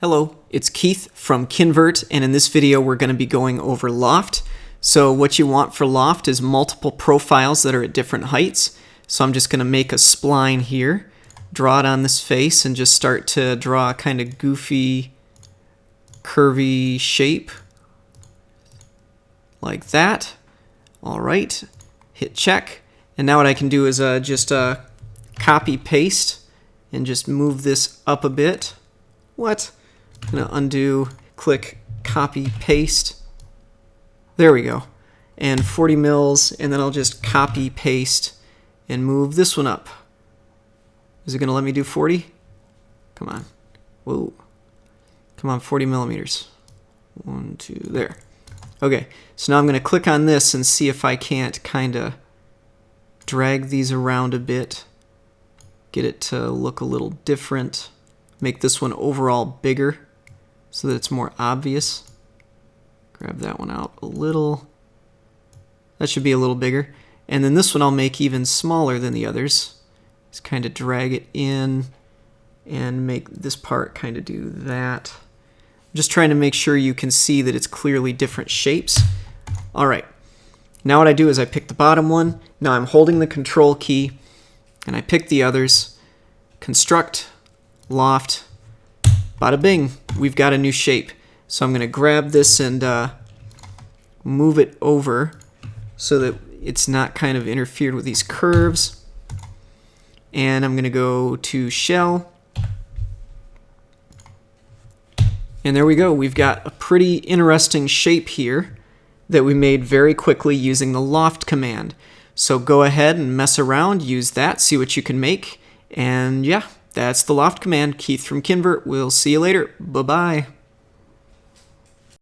Hello, it's Keith from Kinvert, and in this video we're going to be going over Loft. So what you want for Loft is multiple profiles that are at different heights. So I'm just going to make a spline here, draw it on this face, and just start to draw a kind of goofy, curvy shape like that. Alright, hit check. And now what I can do is just copy paste and just move this up a bit. What? I'm going to undo, click copy paste. There we go. And 40 mils, and then I'll just copy paste and move this one up. Is it going to let me do 40? Come on. Whoa. Come on, 40 millimeters. 1, 2, there. Okay, so now I'm going to click on this and see if I can't kind of drag these around a bit. Get it to look a little different. Make this one overall bigger so that it's more obvious. Grab that one out a little. That should be a little bigger. And then this one I'll make even smaller than the others. Just kind of drag it in and make this part kind of do that. I'm just trying to make sure you can see that it's clearly different shapes. All right. Now what I do is I pick the bottom one. Now I'm holding the control key and I pick the others. Construct, Loft, bada bing, we've got a new shape. So I'm going to grab this and move it over so that it's not kind of interfered with these curves. And I'm going to go to shell. And there we go. We've got a pretty interesting shape here that we made very quickly using the Loft command. So go ahead and mess around, use that, see what you can make. And yeah, that's the Loft command. Keith from Kinvert. We'll see you later. Bye-bye.